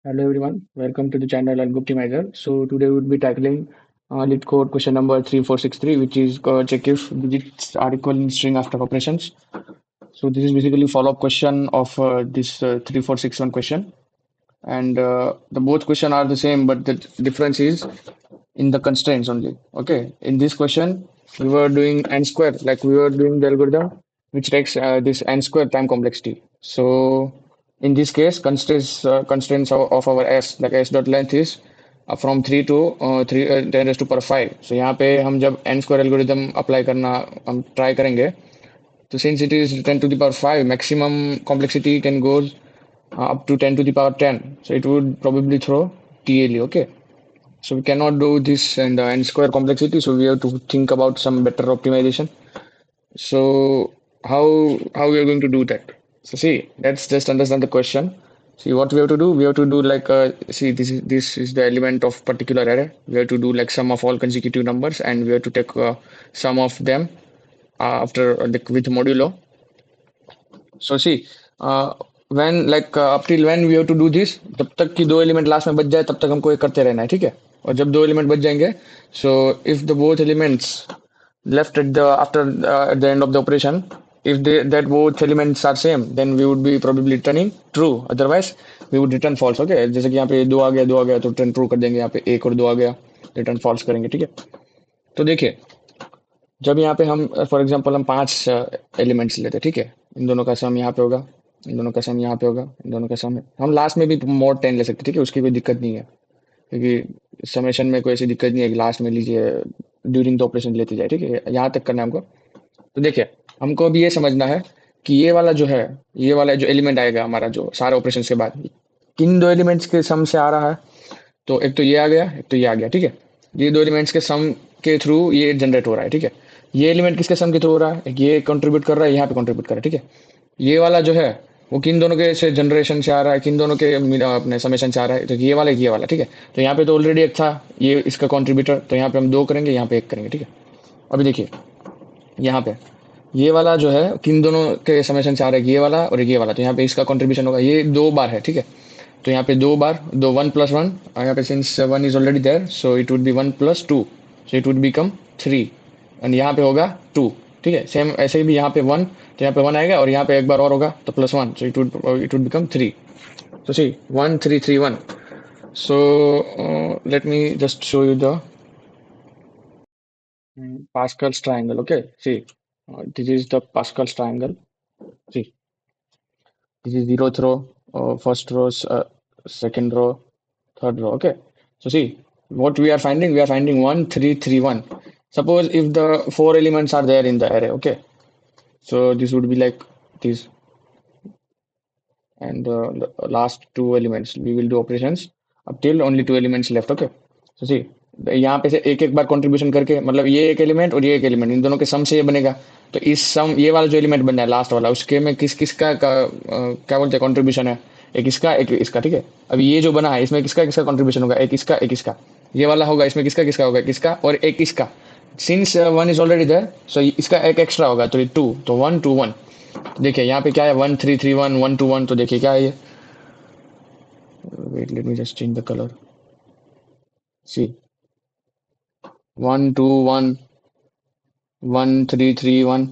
Hello everyone, welcome to the channel Al Optimizer. So today we'll be tackling lead code question number 3463, which is check if digits are equal in string after operations. So this is basically follow-up question of this 3461 question, and the both question are the same, but the difference is in the constraints only. Okay, in this question we were doing n square, like we were doing the algorithm which takes this n square time complexity. So in this case, constraints of our s, like s dot length is from 3 to 10 raised to power 5. So यहाँ पे हम जब n square algorithm apply करना हम try करेंगे, so since it is 10 to the power 5, maximum complexity can go up to 10 to the power 10. So it would probably throw TLE. Okay. So we cannot do this in the n square complexity. So we have to think about some better optimization. So how we are going to do that? So see, let's just understand the question. See what we have to do. We have to do like see this is the element of particular array. We have to do like sum of all consecutive numbers, and we have to take sum of them after with modulo. So see, uh, when like up till when we have to do this, जब तक कि दो element last में बच जाए तब तक हमको ये करते रहना है, ठीक है? और जब दो एलिमेंट बच जाएंगे, so if the both elements left at the after at the end of the operation, if that both elements are same, then we would be probably returning true. Otherwise, we would return false. Okay, जैसे कि यहाँ पे दो आ गया तो return true कर देंगे. यहाँ पे एक और दो आ गया, रिटर्न फॉल्स करेंगे, ठीक है? तो देखिए, जब यहाँ पे हम फॉर एग्जांपल हम पांच एलिमेंट्स लेते हैं, ठीक है? इन दोनों का सम यहाँ पे होगा, इन दोनों का सम यहाँ पे होगा, इन दोनों का सम हम लास्ट में भी मोड 10 ले सकते हैं, ठीक है? उसकी कोई दिक्कत नहीं है, क्योंकि समेशन में कोई ऐसी दिक्कत नहीं है कि लास्ट में लीजिए, ड्यूरिंग द ऑपरेशन लेते जाए, ठीक है? यहाँ तक करना है हमको. तो देखिए, हमको अभी ये समझना है कि ये वाला जो है, ये वाला जो एलिमेंट आएगा हमारा जो सारे ऑपरेशन के बाद, किन दो एलिमेंट्स के सम से आ रहा है. तो एक तो ये आ गया, एक तो ये आ गया, ठीक है? ये दो एलिमेंट्स के सम के थ्रू ये जनरेट हो रहा है, ठीक है? ये एलिमेंट किसके सम के थ्रू हो रहा है, एक ये कंट्रीब्यूट कर रहा है, यहाँ पे कंट्रीब्यूट कर रहा है, ठीक है? ये वाला जो है वो किन दोनों के से जनरेशन से आ रहा है, किन दोनों के अपने समेशन से आ रहा है, तो ये वाला एक ये वाला, ठीक है? तो यहाँ पे तो ऑलरेडी एक था ये इसका कॉन्ट्रीब्यूटर, तो यहाँ पे हम दो करेंगे, यहाँ पे एक करेंगे, ठीक है? अभी देखिए यहाँ पे ये वाला जो है किन दोनों के समेशन से आ रहा है, ये वाला और ये वाला, तो यहाँ पे इसका कंट्रीब्यूशन होगा, ये दो बार है, ठीक है? तो यहाँ पे दो बार दो, वन प्लस वन, और यहाँ पे since one is already there, so it would be one plus two, so it would become three, and यहाँ पे होगा टू, ठीक है? सेम ऐसे ही भी यहाँ पे वन, तो यहाँ पे वन आएगा, और यहाँ पे एक बार और होगा तो plus one, so it would become three. So see, 1 3 3 1. So let me just show you the Pascal's triangle. Okay, see, this is the Pascal's triangle. See, this is zeroth row, first row, second row, third row. Okay, so see, what we are finding 1 3 3 1. Suppose if the four elements are there in the array. Okay, so this would be like this, and the last two elements we will do operations up till only two elements left. Okay, so see, यहाँ पे से एक एक बार contribution करके, मतलब ये एक element और ये एक एलिमेंट, इन दोनों के सम से ये बनेगा. तो इस सम ये वाला जो एलिमेंट बन रहा है लास्ट वाला, उसके में किस किसका क्या बोलते हैं कंट्रीब्यूशन है, एक इसका एक इसका, ठीक है? अब ये जो बना है इसमें किसका किसका कंट्रीब्यूशन होगा, एक इसका, ये वाला होगा, इसमें किसका किसका होगा, किसका और एक इसका. Since one is already there, so इसका एक एक्स्ट्रा होगा, तो टू, तो 1 2 1. देखिए यहाँ पे क्या है, 1 3 3 1 1 2 1. तो देखिए क्या है ये, wait let me just change the colour. C 1 2 1 1 3 3 1.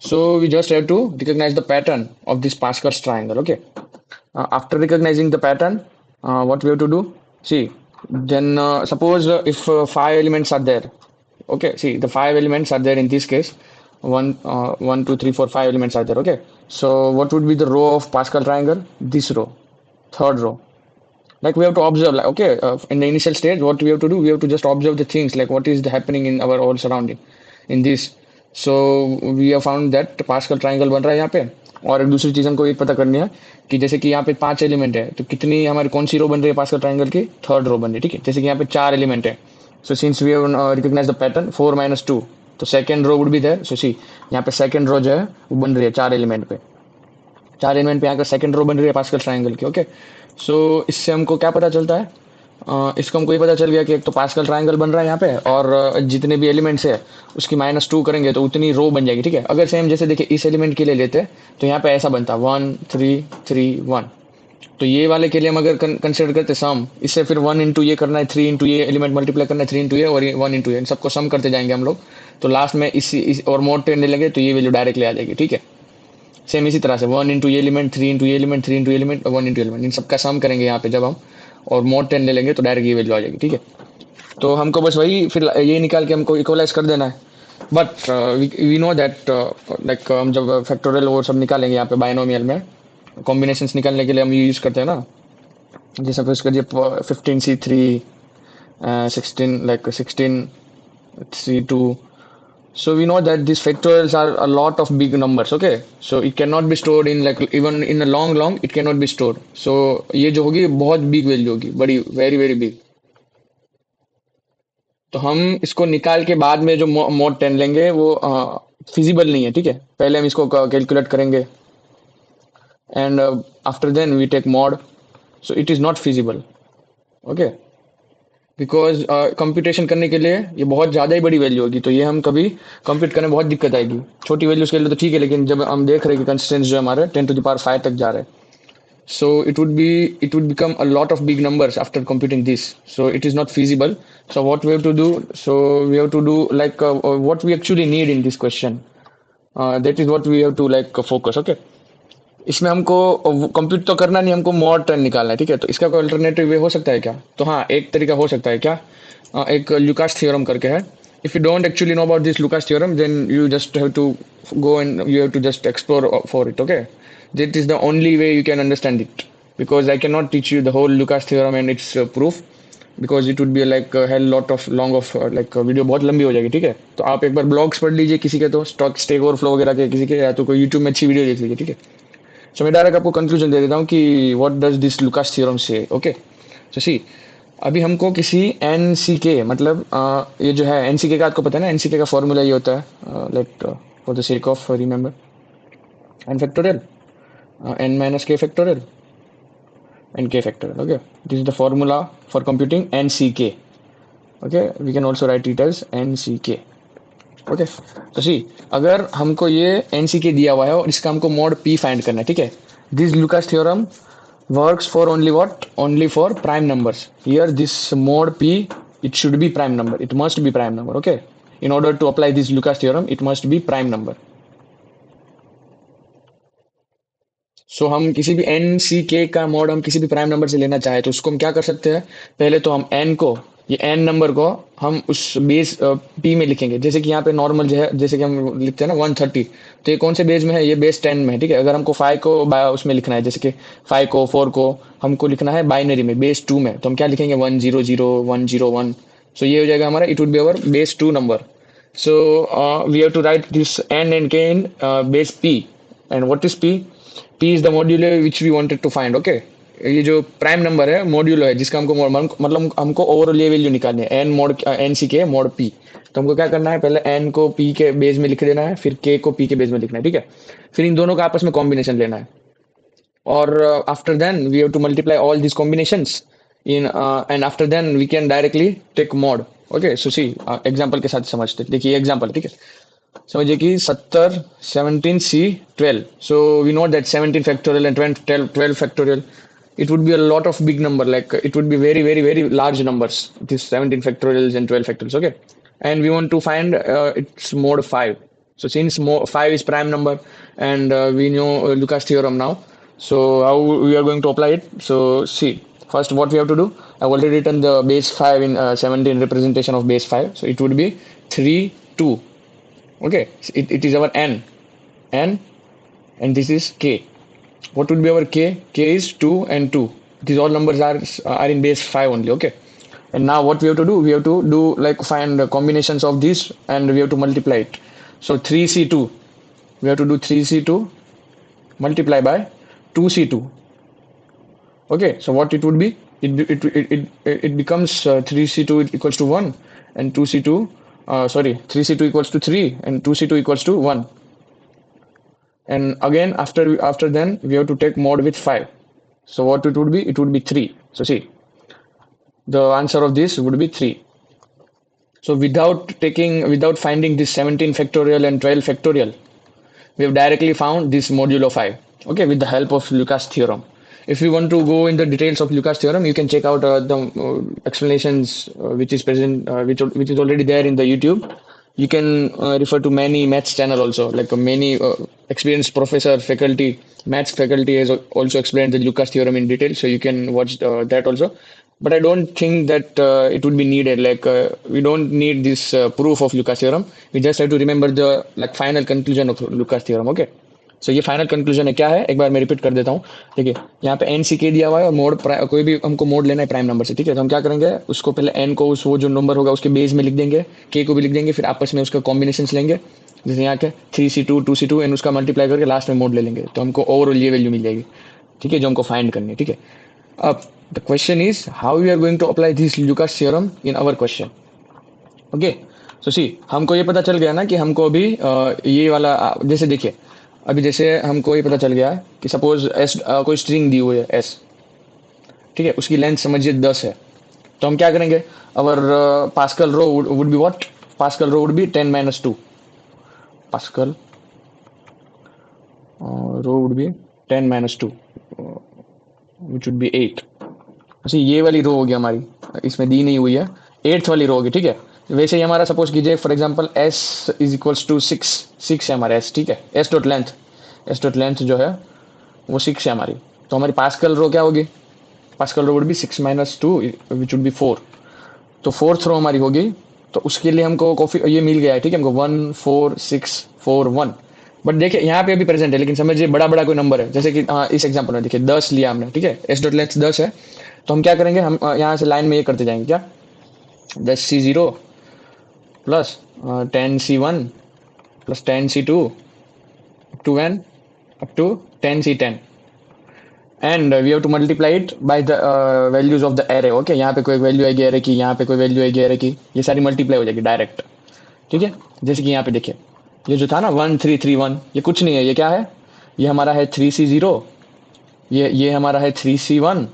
So we just have to recognize the pattern of this Pascal's triangle. Okay. After recognizing the pattern, what we have to do? See, then suppose if five elements are there. Okay. See, the five elements are there in this case. One, two, three, four, five elements are there. Okay. So what would be the row of Pascal triangle? This row, third row. Like we have to observe, like okay, in the initial stage, what we have to do? We have to just observe the things, like what is happening in our whole surrounding in this. So we have found that pascal triangle बन रहा है यहाँ पे. और एक दूसरी चीज हमको ये पता करनी है कि जैसे कि यहाँ पे पांच एलिमेंट है, तो कितनी हमारी कौन सी रो बन रही है पास्कल ट्राइंगल की, थर्ड रो बन रही है, ठीक है? जैसे कि यहाँ पे चार एलिमेंट है, so since we have recognise the pattern 4 - 2, तो second row would be there. So see, यहाँ पे सेकंड रो जो है वो बन रही है चार एलिमेंट पे, चार एलिमेंट पे यहाँ का सेकंड रो बन रही है पास्कल ट्राइंगल की. ओके, सो इससे हमको क्या पता चलता है, इसको हमको ये पता चल गया कि एक तो पास्कल ट्राइंगल बन रहा है यहाँ पे, और जितने भी एलिमेंट्स है उसकी -2 करेंगे तो उतनी रो बन जाएगी, ठीक है? अगर सेम जैसे देखिए इस एलिमेंट के लिए लेते तो यहाँ पे ऐसा बनता 1 3 3 1, तो ये वाले के लिए हम अगर कंसिडर करते सम, इससे फिर 1 इंटू ये करना है, 3 इंटू ये एलिमेंट मल्टीप्लाई करना है, 3 इंटू ये और 1 इंटू ये, इन सबको सम करते जाएंगे हम लोग। तो लास्ट में इस और मोड 10 ले लेंगे तो ये वैल्यू डायरेक्टली आ जाएगी, ठीक है। सेम इसी तरह से 1 इंटू ये एलिमेंट, 3 इंटू ये एलिमेंट, 3 इंटू एलिमेंट और 1 इंटू एलिमेंट, इन सबका सम करेंगे यहाँ पे जब हम, और मोड 10 ले लेंगे तो डायरेक्ट ये वैल्यू आ जाएगी, ठीक है। तो हमको बस वही फिर ये निकाल के हमको इक्वलाइज कर देना है। But we know that like हम जब फैक्टोरियल वो सब निकालेंगे यहाँ पे बाइनोमियल में, कॉम्बिनेशंस निकालने के लिए हम यूज करते हैं ना, जैसे सपोज करिए 15C3, 16 like 16C2. So we know that these factorials are a lot of big numbers, okay? So it cannot be stored in like even in a long it cannot be stored. So ये जो होगी बहुत big value होगी, बड़ी very very big. तो हम इसको निकाल के बाद में जो मोड 10 लेंगे वो फिजिबल नहीं है, ठीक है। पहले हम इसको कैलकुलेट करेंगे and after then we take mod, so it is not feasible, okay. Because computation करने के लिए ये बहुत ज़्यादा ही बड़ी वैल्यू होगी, तो ये हम कभी कंप्यूट करने में बहुत दिक्कत आएगी। छोटी वैल्यूज के लिए तो ठीक है, लेकिन जब हम देख रहे हैं कि कंसिस्टेंस जो हमारे 10⁵ तक जा रहे हैं, so it would become a lot of big numbers after computing this, so it is not feasible. So what we have to do, so we have to do like what we actually need in this question, that is what we have to like focus, okay। इसमें हमको compute तो करना नहीं, हमको mod 10 निकालना है, ठीक है। तो इसका कोई अल्टरनेटिव वे हो सकता है क्या? तो हाँ, एक तरीका हो सकता है क्या, एक लुकास थ्योरम करके है। If you don't actually know about this Lucas theorem, then you just have to go and you have to just explore for it, okay। That is the only way you can understand it, because I cannot teach you the whole Lucas theorem and its proof, because it would be like a hell lot of long of like video बहुत लंबी हो जाएगी, ठीक है। तो आप एक बार blogs पढ़ लीजिए किसी के, तो स्टेक ओवरफ्लो वगैरह के किसी के, या तो कोई यूट्यूब में अच्छी वीडियो देख लीजिए, ठीक है। सो मैं डायरेक्ट आपको कंक्लूजन दे देता हूँ कि what does this Lucas theorem से, ओके। सो सी, अभी हमको किसी एन सी के, मतलब ये जो है एन सी के का आपको पता है ना, एन सी के का फॉर्मूला ये होता है, let for the sake of remember, n factorial n minus k factorial and k factorial, okay। This is the formula for computing nck, okay। We can also write it as nck, okay। तो सी, अगर हमको ये nck दिया हुआ है और इसका हमको मॉड p फाइंड करना है, ठीक है। This Lucas theorem works for only what, only for prime numbers। Here this mod p, it should be prime number, it must be prime number, okay। In order to apply this Lucas theorem, it must be prime number। सो हम किसी भी N C के का mod हम किसी भी prime number से लेना चाहे तो उसको हम क्या कर सकते हैं, पहले तो हम एन को, ये एन नंबर को हम उस बेस पी में लिखेंगे। जैसे कि यहाँ पे नॉर्मल जो है, जैसे कि हम लिखते हैं ना 130, तो ये कौन से बेस में है, ये बेस 10 में है, ठीक है। अगर हमको 5 को उसमें लिखना है, जैसे कि 5 को 4 को हमको लिखना है बाइनरी में बेस 2 में, तो हम क्या लिखेंगे 100 101। सो ये हो जाएगा हमारा, it would be our base 2 number. So we have to write this N and K in base P. And what is P? P is the modulo which we wanted to find, okay। ये जो prime number है modulo है जिसका हमको मतलब हमको overall ये value निकालनी है, एन मॉड एन सी के मॉड पी। तो हमको क्या करना है, पहले एन को पी के बेस में लिख देना है, फिर के को पी के बेस में लिखना है, ठीक है। फिर इन दोनों का आपस में कॉम्बिनेशन लेना है, और after then we have to multiply all this combinations in, and after then we can directly take mod, okay. So see, example के साथ समझते, देखिए एग्जांपल, ठीक है। समझिए कि 17 17C12, so we know that 17 factorial and 12 factorial, it would be a lot of big number, like it would be very very very large numbers, this 17 factorials and 12 factorials, okay। And we want to find its mode 5। So since 5 is prime number and we know Lucas theorem now, so how we are going to apply it? So see, first what we have to do, I've already written the base 5 in 17 representation of base 5, so it would be 3 2, okay। It is our n, and this is k. What would be our k? K is 2 and 2. These all numbers are in base 5 only, okay। And now what we have to do, we have to do like find the combinations of these and we have to multiply it। So 3C2, we have to do 3C2 multiply by 2C2, okay। So what it would be, it becomes 3C2 equals to 1 and 2C2 sorry, 3C2 equals to 3 and 2C2 equals to 1। And again after then we have to take mod with 5, so what it would be, it would be 3। So see, the answer of this would be 3। So without finding this 17 factorial and 12 factorial, we have directly found this modulo 5, okay, with the help of Lucas theorem। if you want to go in the details of Lucas theorem, you can check out the explanations which is present, which is already there in the YouTube. You can refer to many maths channel also, like many experienced professor, faculty, maths faculty has also explained the Lucas theorem in detail. So you can watch that also. But I don't think that it would be needed. Like we don't need this proof of Lucas theorem. We just have to remember the like final conclusion of Lucas theorem. Okay. सो ये final conclusion है क्या है, एक बार मैं repeat कर देता हूँ। देखिए यहाँ पे एन सी के दिया हुआ है और मोड कोई भी हमको मोड लेना है प्राइम नंबर से, ठीक है। तो हम क्या करेंगे, उसको पहले एन को उस वो जो नंबर होगा उसके बेस में लिख देंगे, के को भी लिख देंगे, फिर आपस में उसका कॉम्बिनेशन लेंगे, जैसे यहाँ के 3C2 एंड उसका मल्टीप्लाई करके लास्ट में मोड ले लेंगे, तो हमको ओवरऑल ये वैल्यू मिल जाएगी, ठीक है, जो हमको फाइंड करनी है, ठीक है। अब the question is how we are going to apply this Lucas theorem in our question. Okay, so see हमको ये पता चल गया ना कि हमको अभी ये वाला जैसे देखिए अभी जैसे हमको ये पता चल गया कि सपोज एस कोई स्ट्रिंग दी हुई है एस, ठीक है, उसकी लेंथ समझिए 10 है। तो हम क्या करेंगे, our Pascal row would be what, Pascal row would be 10 - 2, Pascal row would be 10 - 2 which would be 8। अच्छा ये वाली रो होगी हमारी, इसमें दी नहीं हुई है, 8th वाली रो होगी, ठीक है। वैसे ही हमारा सपोज कीजिए for example s is equals to 6 है हमारा s, ठीक है, s डॉट लेंथ जो है वो 6 है हमारी। तो हमारी पास्कल रो क्या होगी, Pascal row would be 6 - 2 which would be 4। तो 4th रो हमारी होगी, तो उसके लिए हमको कॉफी ये मिल गया है, ठीक है, हमको 1 4 6 4 1। बट देखिए यहाँ पे अभी प्रेजेंट है, लेकिन समझिए बड़ा बड़ा कोई नंबर है, जैसे कि इस एग्जांपल में देखिए 10 लिया हमने, ठीक है, एस डॉट लेंथ 10 है। तो हम क्या करेंगे, हम यहाँ से लाइन में ये करते जाएंगे, क्या 10C0 plus 10C1 plus 10C2 up to 10C10 and we have to multiply it by the values of the array. Okay, यहाँ पे कोई वैल्यू आएगी एरे की, यहाँ पे कोई वैल्यू आएगी एरे की, ये सारी मल्टीप्लाई हो जाएगी डायरेक्ट, ठीक है। जैसे कि यहाँ पे देखिए ये जो था ना 1331, ये कुछ नहीं है, ये क्या है, ये हमारा है 3C0, ये हमारा है 3C1,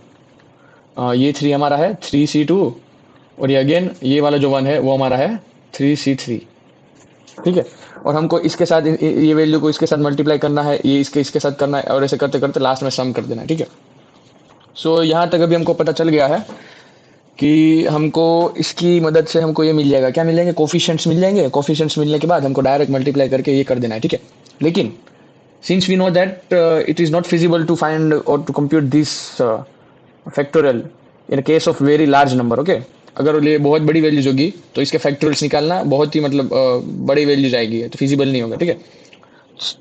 ये 3 हमारा है 3C2, और ये अगेन ये वाला जो 1 है वो हमारा है 3C3, ठीक है। और हमको इसके साथ ये वैल्यू को इसके साथ मल्टीप्लाई करना है, ये इसके साथ करना है, और ऐसे करते करते लास्ट में सम कर देना है, ठीक है। सो यहाँ तक अभी हमको पता चल गया है कि हमको इसकी मदद से हमको ये मिल जाएगा, क्या मिल जाएंगे, कोफिशिएंट्स मिल जाएंगे। कोफिशिएंट्स मिलने के बाद हमको डायरेक्ट मल्टीप्लाई करके ये कर देना है, ठीक है। लेकिन since we know that it is not feasible to find और to compute this factorial in case of very large number, okay. अगर ये बहुत बड़ी वैल्यूज होगी तो इसके फैक्टोरियल्स निकालना बहुत ही मतलब बड़ी वैल्यूज आएगी, तो फिजिबल नहीं होगा, ठीक है।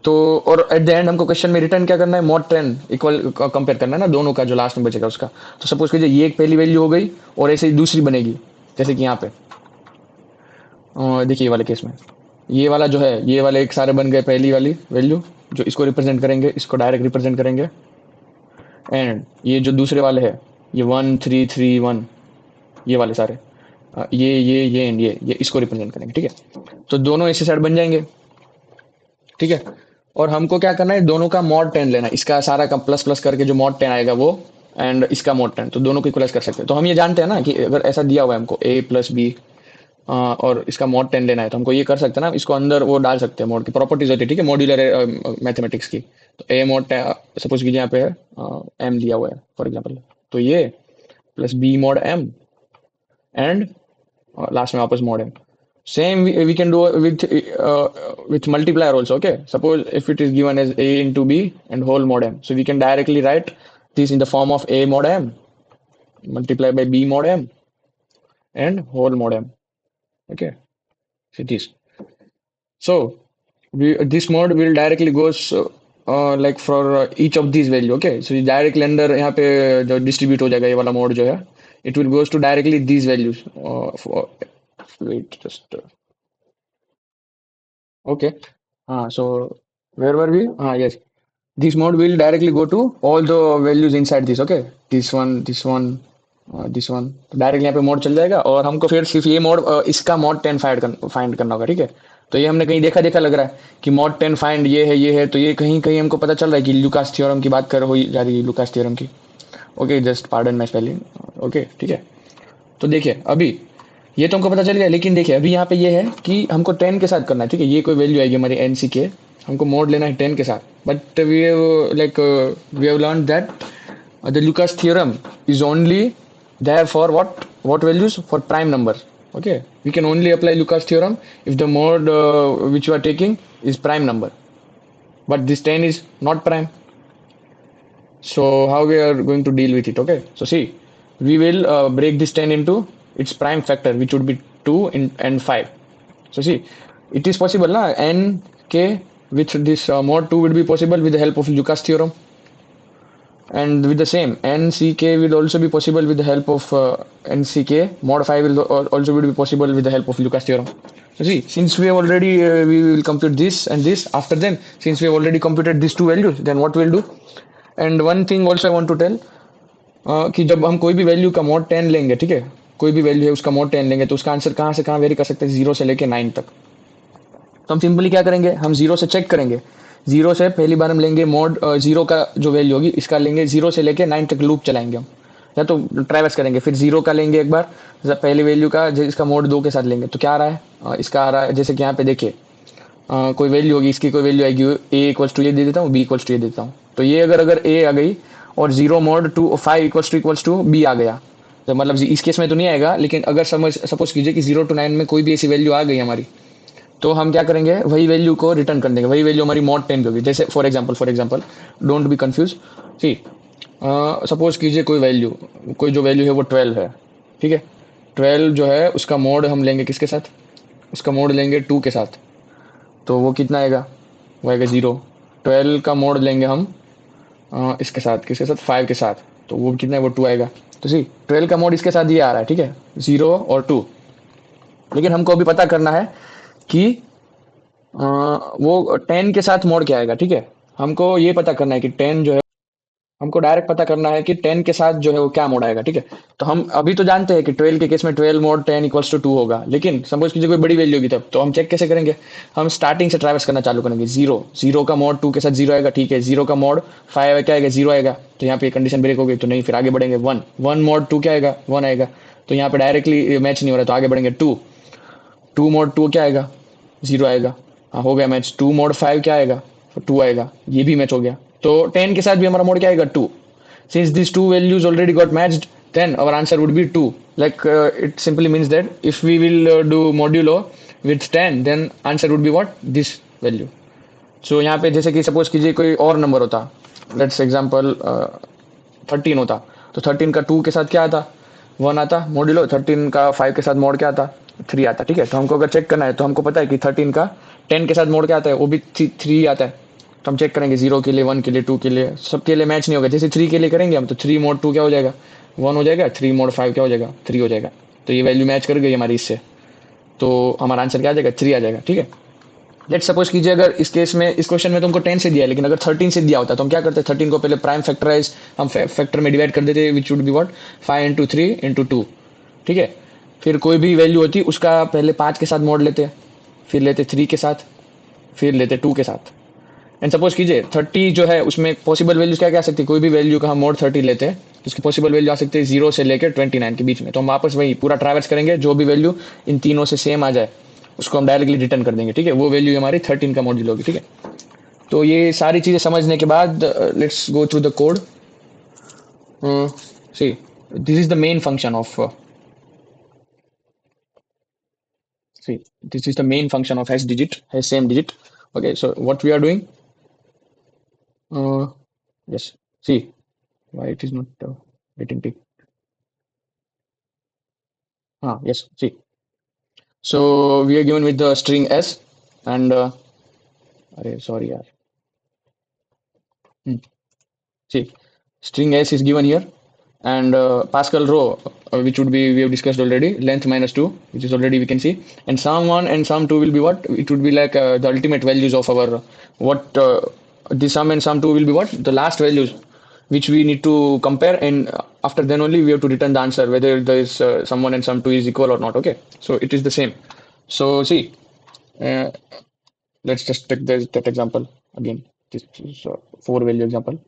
तो और एट द एंड हमको क्वेश्चन में रिटर्न क्या करना है, mod 10 इक्वल कंपेयर करना है ना दोनों का, जो लास्ट में बचेगा उसका। तो सपोज कीजिए ये एक पहली वैल्यू हो गई और ऐसे ही दूसरी बनेगी, जैसे कि यहाँ पे देखिए ये वाले केस में ये वाला जो है, ये वाले एक सारे बन गए पहली वाली वैल्यू, जो इसको रिप्रेजेंट करेंगे, इसको डायरेक्ट रिप्रेजेंट करेंगे। एंड ये जो दूसरे वाले है, ये 1 3 3 1, ये वाले सारे ये एंड ये इसको रिप्रेजेंट करेंगे, ठीक है। तो दोनों ऐसे साइड बन जाएंगे, ठीक है। और हमको क्या करना है, दोनों का mod 10 लेना है, इसका सारा का प्लस प्लस करके जो mod 10 आएगा वो, एंड इसका mod 10, तो दोनों को इक्वलाइज कर सकते हैं। तो हम ये जानते हैं ना कि अगर ऐसा दिया हुआ है हमको a + b और इसका mod 10 लेना है, तो हमको ये कर सकते हैं ना, इसको अंदर वो डाल सकते हैं, मोड की प्रॉपर्टीज होती है, ठीक है, मॉड्यूलर मैथमेटिक्स की। तो a mod 10 सपोज कीजिए यहाँ पे है m दिया हुआ है फॉर एग्जाम्पल, तो ये plus b mod m and last में वापस mod m। Same we can do with multiplier also. Okay, suppose if it is given as a into b and whole mod m, so we can directly write this in the form of a mod m multiplied by b mod m and whole mod m. Okay, so this. So this mod will directly goes like for each of these value. Okay, so directly अंदर यहाँ पे जो distribute हो जाएगा ये वाला mod जो है, it will goes to directly these values. Wait, just okay. So where were we? Yes. This mode will directly go to all the values inside this. Okay. This one, this one, this one. तो direct यहाँ पे mode चल जाएगा और हमको फिर सिर्फ ये मोड इसका मोड 10 फाइंड करना होगा, ठीक है। तो ये हमने कहीं देखा देखा लग रहा है कि मोड 10 फाइंड ये है, तो ये कहीं कहीं हमको पता चल रहा है कि लुकास थ्योरम की बात कर हो जा रही है, लुकास थ्योरम की। Okay, just pardon my spelling. Okay, ठीक है। तो देखिए अभी ये तो हमको पता चल गया, लेकिन देखिए अभी यहाँ पे ये है कि हमको 10 के साथ करना है, ठीक है। ये कोई वैल्यू आएगी हमारी एन सी के, हमको मोड लेना है 10 के साथ, but we have like we have learn that The Lucas theorem is only there for what values? For prime numbers. Okay, we can only apply Lucas theorem if the mode which you are taking is prime number, but this 10 is not prime. So how we are going to deal with it? Okay, so see, we will break this 10 into its prime factor, which would be 2 and 5. So see, it is possible na, n k with this mod 2 would be possible with the help of Lucas theorem, and with the same nck will also be possible with the help of nck mod 5 will also would be possible with the help of Lucas theorem. So see, since we have already we will compute this and this. After then, since we have already computed these two values, then what we'll do? And one thing also I want to tell, कि जब हम कोई भी value का mode 10 लेंगे, ठीक है, कोई भी वैल्यू है उसका मोड 10 लेंगे, तो उसका आंसर कहाँ से कहाँ वेरी कर सकते हैं? 0 से लेके 9 तक। तो हम सिंपली क्या करेंगे, हम 0 से चेक करेंगे। 0 से पहली बार हम लेंगे मोड 0 का जो वैल्यू होगी इसका लेंगे, 0 से लेके 9 तक लूप चलाएंगे हम, या तो ट्रैवर्स करेंगे। फिर 0 का लेंगे एक बार पहली वैल्यू का, इसका मोड 2 के साथ लेंगे, तो क्या आ रहा है? इसका आ रहा है जैसे कि यहाँ पे देखिए, कोई वैल्यू होगी, इसकी कोई वैल्यू आएगी, ए इक्वल्स टू ये दे देता हूँ, बी इक्वल्स टू ये देता हूँ। तो ये अगर ए आ गई और 0 मोड 2 5 इक्वल्स टू बी आ गया, तो मतलब इस केस में तो नहीं आएगा, लेकिन अगर सपोज कीजिए कि 0 to 9 में कोई भी ऐसी वैल्यू आ गई हमारी, तो हम क्या करेंगे, वही वैल्यू को रिटर्न कर देंगे। वही वैल्यू हमारी मोड 10 की होगी। जैसे for example don't be confuse. See, suppose कीजिए कोई जो वैल्यू है वो 12 है, ठीक है। 12 जो है उसका मोड हम लेंगे किसके साथ? उसका मोड लेंगे 2 के साथ, तो वो कितना आएगा? वो आएगा 0। 12 का मोड लेंगे हम इसके साथ, किसके साथ? 5 के साथ, तो वो कितना है? वो 2 आएगा। तो सी, 12 का मोड इसके साथ ये आ रहा है, ठीक है, 0 और 2। लेकिन हमको अभी पता करना है कि वो 10 के साथ मोड क्या आएगा, ठीक है। हमको ये पता करना है कि 10 जो है, हमको डायरेक्ट पता करना है कि 10 के साथ जो है वो क्या मोड आएगा, ठीक है। तो हम अभी तो जानते हैं कि 12 के केस में 12 मोड 10 इक्वल्स टू 2 होगा, लेकिन सपोज कीजिए कोई बड़ी वैल्यू होगी, तब तो हम चेक कैसे करेंगे? हम स्टार्टिंग से ट्रैवर्स करना चालू करेंगे। 0 का मोड 2 के साथ 0 आएगा, ठीक है। 0 का मोड 5 क्या आएगा? 0 आएगा। तो यहाँ पे कंडीशन ब्रेक हो गई, तो नहीं, फिर आगे बढ़ेंगे। 1 मोड 2 क्या आएगा? 1 आएगा। तो यहाँ पे डायरेक्टली मैच नहीं हो रहा, तो आगे बढ़ेंगे। 2 मोड 2 क्या आएगा? 0 आएगा। हाँ, हो गया मैच। 2 मोड 5 क्या आएगा? 2 आएगा। ये भी मैच हो गया। तो 10 के साथ भी हमारा मोड क्या आएगा? 2। Since these two values already got matched, then our answer would be 2. Like it simply means that if we will do modulo with 10, then answer would be what? This value. So यहाँ पे जैसे कि suppose कीजिए कोई और number होता, let's example 13 होता, तो 13 का 2 के साथ क्या आता? 1 आता मोड्यूलो। 13 का 5 के साथ मोड क्या आता? 3 आता, ठीक है। तो हमको अगर चेक करना है, तो हमको पता है कि 13 का 10 के साथ मोड क्या आता है? वो भी 3 आता है। तो हम चेक करेंगे 0 के लिए, 1 के लिए, 2 के लिए, सबके लिए मैच नहीं होगा। जैसे 3 के लिए करेंगे हम, तो 3 मोड 2 क्या हो जाएगा? 1 हो जाएगा। 3 मोड 5 क्या हो जाएगा? 3 हो जाएगा। तो ये वैल्यू मैच कर गई हमारी इससे, तो हमारा आंसर क्या आ जाएगा? 3 आ जाएगा, ठीक है। लेट सपोज कीजिए अगर इस केस में, इस क्वेश्चन में तुमको 10 से दिया है, लेकिन अगर 13 से दिया होता तो हम क्या करते? 13 को पहले प्राइम फैक्टराइज हम फैक्टर में डिवाइड कर देते, विच would be what? 5 into 3 into 2, ठीक है। फिर कोई भी वैल्यू होती उसका पहले 5 के साथ मोड लेते, फिर लेते 3 के साथ, फिर लेते 2 के साथ। एंड सपोज कीजिए 30 जो है उसमें पॉसिबल वैल्यूज क्या क्या आ सकती है? कोई भी वैल्यू का हम मोड 30 लेते हैं, तो उसकी पॉसिबल वैल्यू आ सकती है 0 से लेकर 29 के बीच में। तो हम वापस वही पूरा ट्रैवर्स करेंगे, जो भी वैल्यू इन तीनों से सेम आ जाए उसको हम डायरेक्टली रिटर्न कर देंगे, ठीक है। वो वैल्यू हमारी 13 का मॉड्यूल होगी, ठीक है। तो ये सारी चीज़ें समझने के बाद let's go through the code. See, this is the main function of see this is the main function of has same digit. Okay, so what we are doing, uh, yes, see why it is not getting tick. Yes, see, so we are given with the string s, and sorry yaar. Hmm. See, string s is given here, and Pascal row, which would be, we have discussed already, length minus 2, which is already we can see, and sum 1 and sum 2 will be what? It would be like the ultimate values of our what the sum and sum 2 will be what? The last values which we need to compare, and after then only we have to return the answer whether there is sum 1 and sum 2 is equal or not. Okay, so it is the same. So see, uh, let's just take that example again. This is a 4 value example.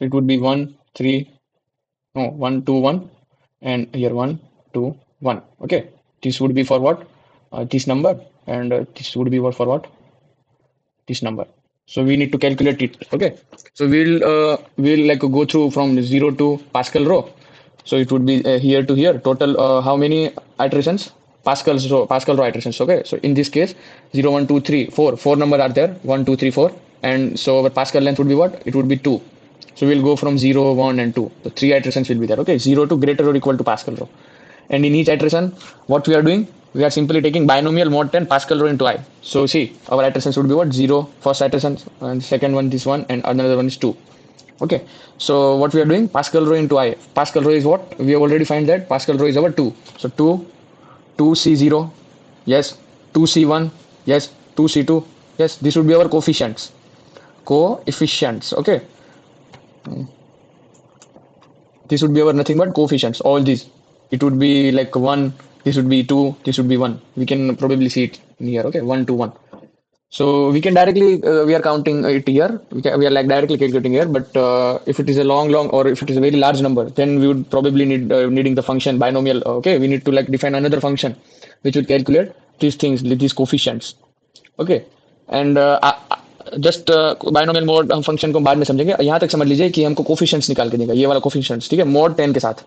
It would be 1 3, no, 1 2 1, and here 1 2 1. Okay, this would be for what? This number, and this would be what for what? This number. So we need to calculate it. Okay. So we'll like go through from 0 to Pascal row. So it would be here to here. Total how many iterations? Pascal row iterations. Okay. So in this case, 0, 1, 2, 3, 4. Four number are there. 1, 2, 3, 4. And so our Pascal length would be what? It would be 2. So we'll go from 0, 1, and 2. The three iterations will be there. Okay. 0 to greater or equal to Pascal row. And in each iteration, what we are doing, we are simply taking binomial mod 10 Pascal row into I. So see, our iterations would be what? 0, first iteration, and second one, this one, and another one is 2. Okay. So what we are doing, Pascal row into I. Pascal row is what? We have already find that Pascal row is our 2. So 2, 2C0, yes, 2C1, yes, 2C2, yes, this would be our coefficients. Coefficients, okay. This would be our nothing but coefficients, all these. It would be like 1, this would be 2, this would be 1. We can probably see it here, okay, 1 to 1. So we can directly, we are counting it here. We are like directly calculating here. But if it is a long, or if it is a very large number, then we would probably need needing the function binomial. Okay, we need to like define another function which would calculate these things, these coefficients. Okay, and just binomial mode हम function को बाद में समझेंगे. यहाँ तक समझ लीजिए कि हमको कोफिशिएंट्स निकाल के देगा, ये वाला कोफिशिएंट्स, ठीक है, मोड 10 के साथ.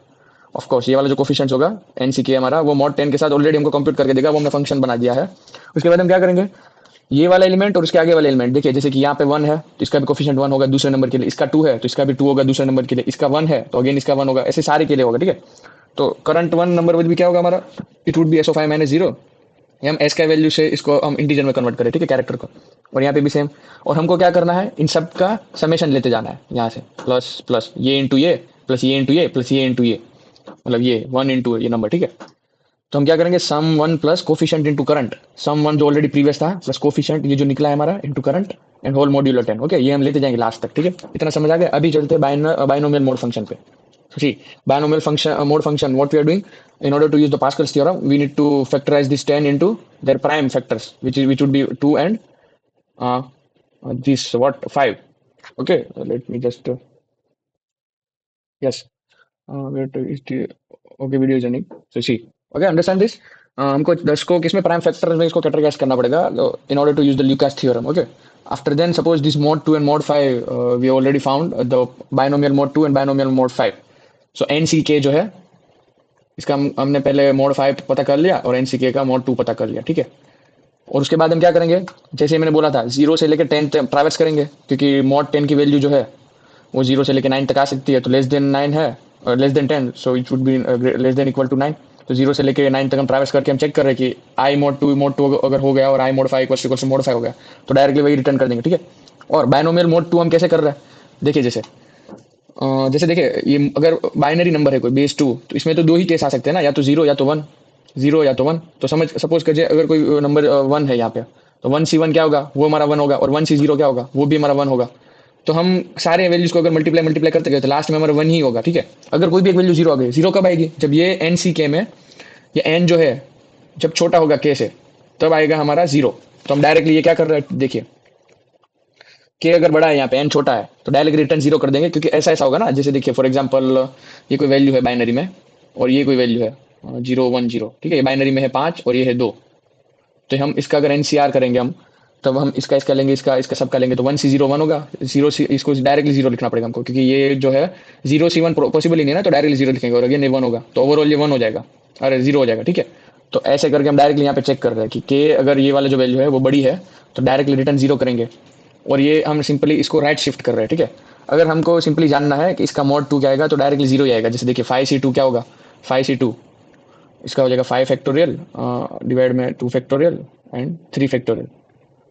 ऑफ कोर्स ये वाला जो कोफिशिएंट्स होगा एनसीके हमारा, वो मोड 10 के साथ ऑलरेडी हमको कंप्यूट करके देगा, वो हमने फंक्शन बना दिया है. उसके बाद हम क्या करेंगे, ये वाला एलिमेंट और इसके आगे वाला एलिमेंट देखिए, जैसे कि यहाँ पे 1 है तो इसका भी कोफिशिएंट 1 होगा दूसरे नंबर के लिए, इसका 2 है तो इसका भी 2 होगा दूसरे नंबर के लिए, इसका 1 है तो अगेन इसका 1 होगा, ऐसे सारे के लिए होगा. ठीक है, तो करंट 1 नंबर भी क्या होगा हमारा, it would B S of I minus 0. हम एस का वैल्यू से इसको हम इंटीजर में कन्वर्ट करें, ठीक है, कैरेक्टर को. और यहाँ पे भी सेम. और हमको क्या करना है, इन सब का समेशन लेते जाना है यहाँ से, प्लस प्लस ये इंटू ये प्लस ये इंटू ये प्लस ये इंटू ये, मतलब ये 1 इंटू ये नंबर. ठीक है, तो हम क्या करेंगे, sum 1 plus coefficient into current. Sum 1 जो ऑलरेडी प्रीवियस था प्लस कोफिशिएंट ये जो निकला है हमारा into current and whole modulo 10. Okay, ये हम लेते जाएंगे लास्ट तक. ठीक है, इतना समझ आ गया. अभी चलते हैं बायनोमियल मोड फंक्शन पे. See, binomial function, mode function, what we are doing, in order to use the Pascal's theorem, we need to factorize this 10 into their prime factors, which would be 2 and this what 5. Okay, let me just yes, where to is the okay video is running. So see, okay, understand this. हमको 10 को किसमें prime factor में इसको categorise करना पड़ेगा in order to use the Lucas theorem. Okay, after then suppose this mode 2 and mode 5 we already found the binomial mode 2 and binomial mode 5. सो एनसीके जो है इसका हमने पहले मोड 5 पता कर लिया और एनसीके का मोड 2 पता कर लिया. ठीक है, और उसके बाद हम क्या करेंगे, जैसे मैंने बोला था 0 से लेकर 10 तक ट्रैवर्स करेंगे, क्योंकि मोड 10 की वैल्यू जो है वो 0 से लेकर 9 तक आ सकती है. तो लेस देन 9 है और less than 10, so it would be less than equal to 9. तो 0 से लेकर 9 तक हम ट्रैवर्स करके हम चेक कर रहे हैं कि आई मोड 2 अगर हो गया और आई मोड 5 इक्वल टू मोड 5 हो गया तो डायरेक्टली वही रिटर्न कर देंगे. ठीक है, और बायनोमियल मोड 2 हम कैसे कर रहे हैं, देखिए जैसे देखिए ये अगर बाइनरी नंबर है कोई बेस 2, तो इसमें तो दो ही केस आ सकते हैं ना, या तो 0 या तो 1, 0 या तो 1. तो सपोज करिए अगर कोई नंबर 1 है यहाँ पे, तो 1C1 क्या होगा, वो हमारा 1 होगा, और 1C0 क्या होगा, वो भी हमारा 1 होगा. तो हम सारे वैल्यूज को अगर मल्टीप्लाई करते गए तो लास्ट में हमारा 1 ही होगा. ठीक है, अगर कोई भी एक वैल्यू 0 आ गई, 0 कब आएगी, जब ये एनसीके में ये एन जो है जब छोटा होगा के से, तब आएगा हमारा 0. तो हम डायरेक्टली ये क्या कर रहे हैं, देखिए के अगर बड़ा है यहाँ पे एन छोटा है तो डायरेक्ट रिटर्न 0 कर देंगे, क्योंकि ऐसा होगा ना, जैसे देखिए फॉर एग्जांपल ये कोई वैल्यू है बाइनरी में और ये कोई वैल्यू है 0 1 0. ठीक है, ये बाइनरी में है 5 और ये है 2. तो हम इसका अगर एनसीआर करेंगे हम, तब हम इसका लेंगे, इसका सबका लेंगे, तो 1C0 1 होगा, 0 इसको डायरेक्टली 0 लिखना पड़ेगा हमको, क्योंकि ये जो है 0C1 पॉसिबल ही नहीं है ना, तो डायरेक्टली 0 लिखेंगे और अगेन ये 1 होगा, तो ओवरऑल ये 1 हो जाएगा, अरे 0 हो जाएगा. ठीक है, तो ऐसे करके हम डायरेक्टली यहाँ पे चेक कर रहे हैं कि के अगर ये वाला जो वैल्यू है वो बड़ी है तो डायरेक्टली रिटर्न 0 करेंगे. और ये हम सिंपली इसको राइट शिफ्ट कर रहे हैं. ठीक है, अगर हमको सिंपली जानना है कि इसका मोड 2 क्या आएगा तो डायरेक्टली 0 ही आएगा. जैसे देखिए 5C2 क्या होगा, 5C2 इसका हो जाएगा 5 फैक्टोरियल डिवाइड में 2 factorial and 3 factorial.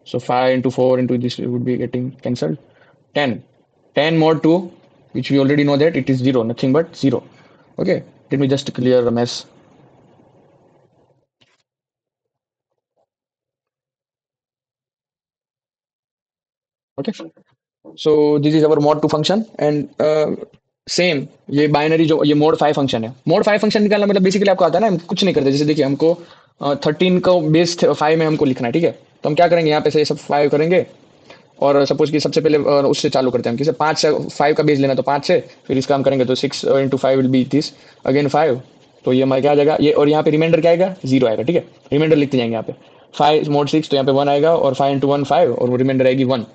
So 5 into 4 into this would be getting cancelled. 10 mod 2, which we already know that it is 0, nothing but 0. Okay, let me just clear the mess. Okay, so this is our mod 2 function and same ये binary जो ये mode 5 function है. Mode 5 function निकालना मतलब basically आपको आता है ना, हम कुछ नहीं करते. जैसे देखिए हमको 13 को बेस 5 में हमको लिखना है. ठीक है, तो हम क्या करेंगे, यहाँ पे से सब 5 करेंगे और सपोज कि सबसे पहले उससे चालू करते हैं हम, किसे 5 से 5 का बेस लेना, तो 5 से फिर इसका हम करेंगे तो 6 into 5 will be this again 5. तो ये हमारा क्या आ जाएगा ये, और यहाँ पे रिमाइंडर क्या आएगा, 0 आएगा. ठीक है, रिमाइंडर लिखते जाएंगे यहाँ पे 5 mod 6, तो यहाँ पे 1 आएगा और 5 into 1 5 और वो रिमाइंडर आएगी 1.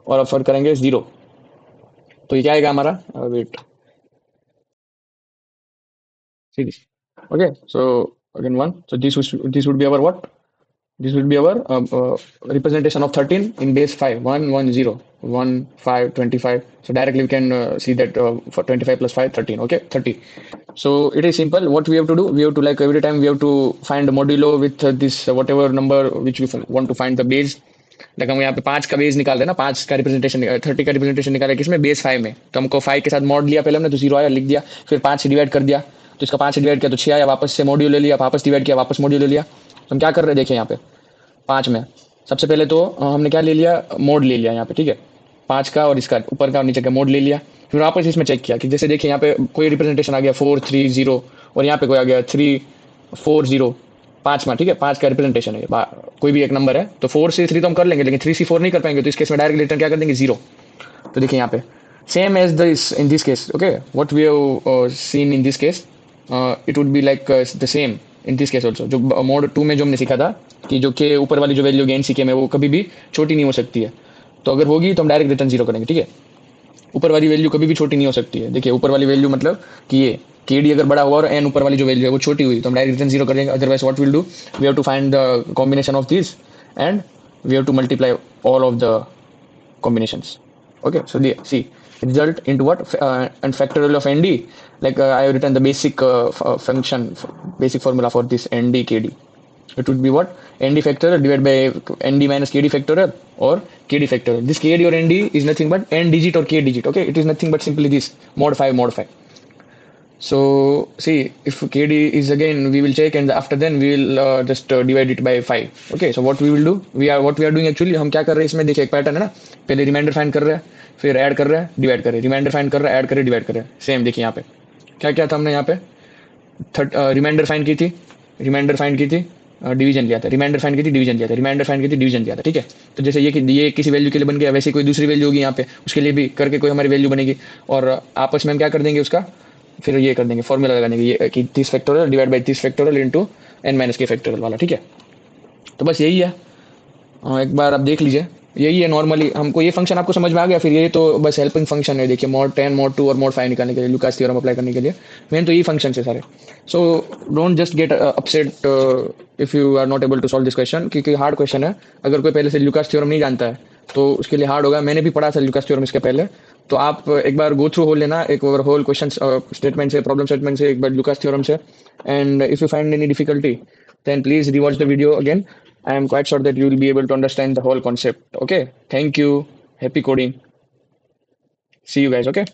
और ऑफर करेंगे 0, तो ये क्या आएगा हमारा, wait, see this. Okay, so again 1, so this would be our what, this will be our representation of 13 in base 5, 1 1 0 1 5 25. So directly we can see that for 25 plus 5 13. Okay, 30. So it is simple. What we have to do, we have to, like, every time we have to find a modulo with this whatever number which we want to find the base. like हम यहाँ पे 5 का base निकाल देना, 5 का representation, 30 का representation निकाला किसमें, बेस 5 में। तो हमको 5 के साथ मॉड लिया पहले हमने, तो 0 आया, लिख दिया। फिर 5 से डिवाइड कर दिया, तो इसका 5 से डिवाइड किया तो 6 आया, वापस से मॉड्यूल ले लिया, वापस डिवाइड किया, वापस मॉड्यूल ले लिया। तो हम क्या कर रहे हैं, देखिए यहाँ पे 5 में सबसे पहले तो हमने क्या ले लिया, मोड ले लिया यहाँ पे, ठीक है, 5 का और इसका ऊपर का और नीचे का मोड ले लिया। फिर वापस इसमें चेक किया कि जैसे देखिए यहाँ पे कोई रिप्रेजेंटेशन आ गया 4 3 0, और यहाँ पे कोई आ गया 3 4 0, 5 में, ठीक है, 5 का रिप्रेजेंटेशन है, कोई भी एक नंबर है, तो 4 से 3 तो हम कर लेंगे, लेकिन 3 से 4 नहीं कर पाएंगे, तो इस केस में डायरेक्ट रिटर्न क्या कर देंगे, 0। तो देखिए यहाँ पे same as this in this case, okay, what we have seen in this case, it would be like the same in this case also. जो मोड 2 में जो हमने सीखा था कि जो के ऊपर वाली जो वैल्यू होगी एनसीके में, वो कभी भी छोटी नहीं हो सकती है, तो अगर होगी तो हम डायरेक्ट रिटर्न 0 करेंगे, ठीक है। ऊपर वाली वैल्यू कभी भी छोटी नहीं हो सकती है। देखिए ऊपर वाली वैल्यू मतलब कि ये के डी अगर बड़ा हुआ और एन ऊपर वाली जो वैल्यू है वो छोटी हुई, तो हम डायरेक्ट रिटर्न 0 कर देंगे। Otherwise what will do, we have to find the combination of this and we have to multiply all of the combinations. Okay, so the see result into what, and factorial of nd, like I have written the basic function, basic formula for this nd kd. It would be what, nd factorial divided by nd minus kd factorial or kd factorial. This kd or nd is nothing but n digit or k digit. Okay, it is nothing but simply this mod 5 mod 5. So see, if KD is again, we will check, and after then we will just divide it by 5. Okay, so what we will do, what we are doing actually, हम क्या कर रहे हैं इसमें, देखिए एक pattern है ना, पहले रिमाइंडर फाइंड कर रहे हैं, फिर ऐड कर रहे हैं, डिवाइड कर रहे हैं, रिमाइंडर फाइंड कर रहे हैं, ऐड कर रहे हैं, डिवाइड कर रहे हैं। सेम देखिए यहाँ पे क्या क्या था, हमने यहाँ पे रिमाइंडर फाइंड की थी, रिमाइंडर फाइंड की थी, डिवीजन लिया था, रिमाइंडर फाइंड की थी, डिवीजन लिया था, रिमाइंडर फाइंड की थी, डिवीजन लिया था, ठीक है। तो जैसे ये किसी वैल्यू के लिए बन गया, वैसे कोई दूसरी वैल्यू होगी यहाँ पे, उसके लिए भी करके कोई हमारी वैल्यू बनेगी, और आपस में हम क्या कर देंगे उसका, फिर ये कर देंगे, फॉर्मूला लगा देंगे ये कि 30 factorial divide by 30 factorial into n minus k factorial वाला, ठीक है। तो बस यही है, एक बार आप देख लीजिए, यही है नॉर्मली। हमको ये फंक्शन आपको समझ में आ गया, फिर ये तो बस हेल्पिंग फंक्शन है। देखिए mod 10 mod 2 और mod 5 निकालने के लिए, लुकास थ्योरम अप्लाई करने के लिए मेन तो यही फंक्शन है सारे। So don't just get upset if you are not able to solve this question, क्योंकि हार्ड क्वेश्चन है। अगर कोई पहले से लुकास थ्योरम नहीं जानता है तो उसके लिए हार्ड होगा। मैंने भी पढ़ा था लुकास थ्योरम इसके पहले, तो आप एक बार गो थ्रू हो लेना, एक बार होल क्वेश्चन स्टेटमेंट से, प्रॉब्लम स्टेटमेंट से, एक बार लुकास थ्योरम से, and if you find any difficulty then please rewatch the video again. I am quite sure that you will be able to understand the whole concept. Okay, thank you, happy coding, see you guys. Okay.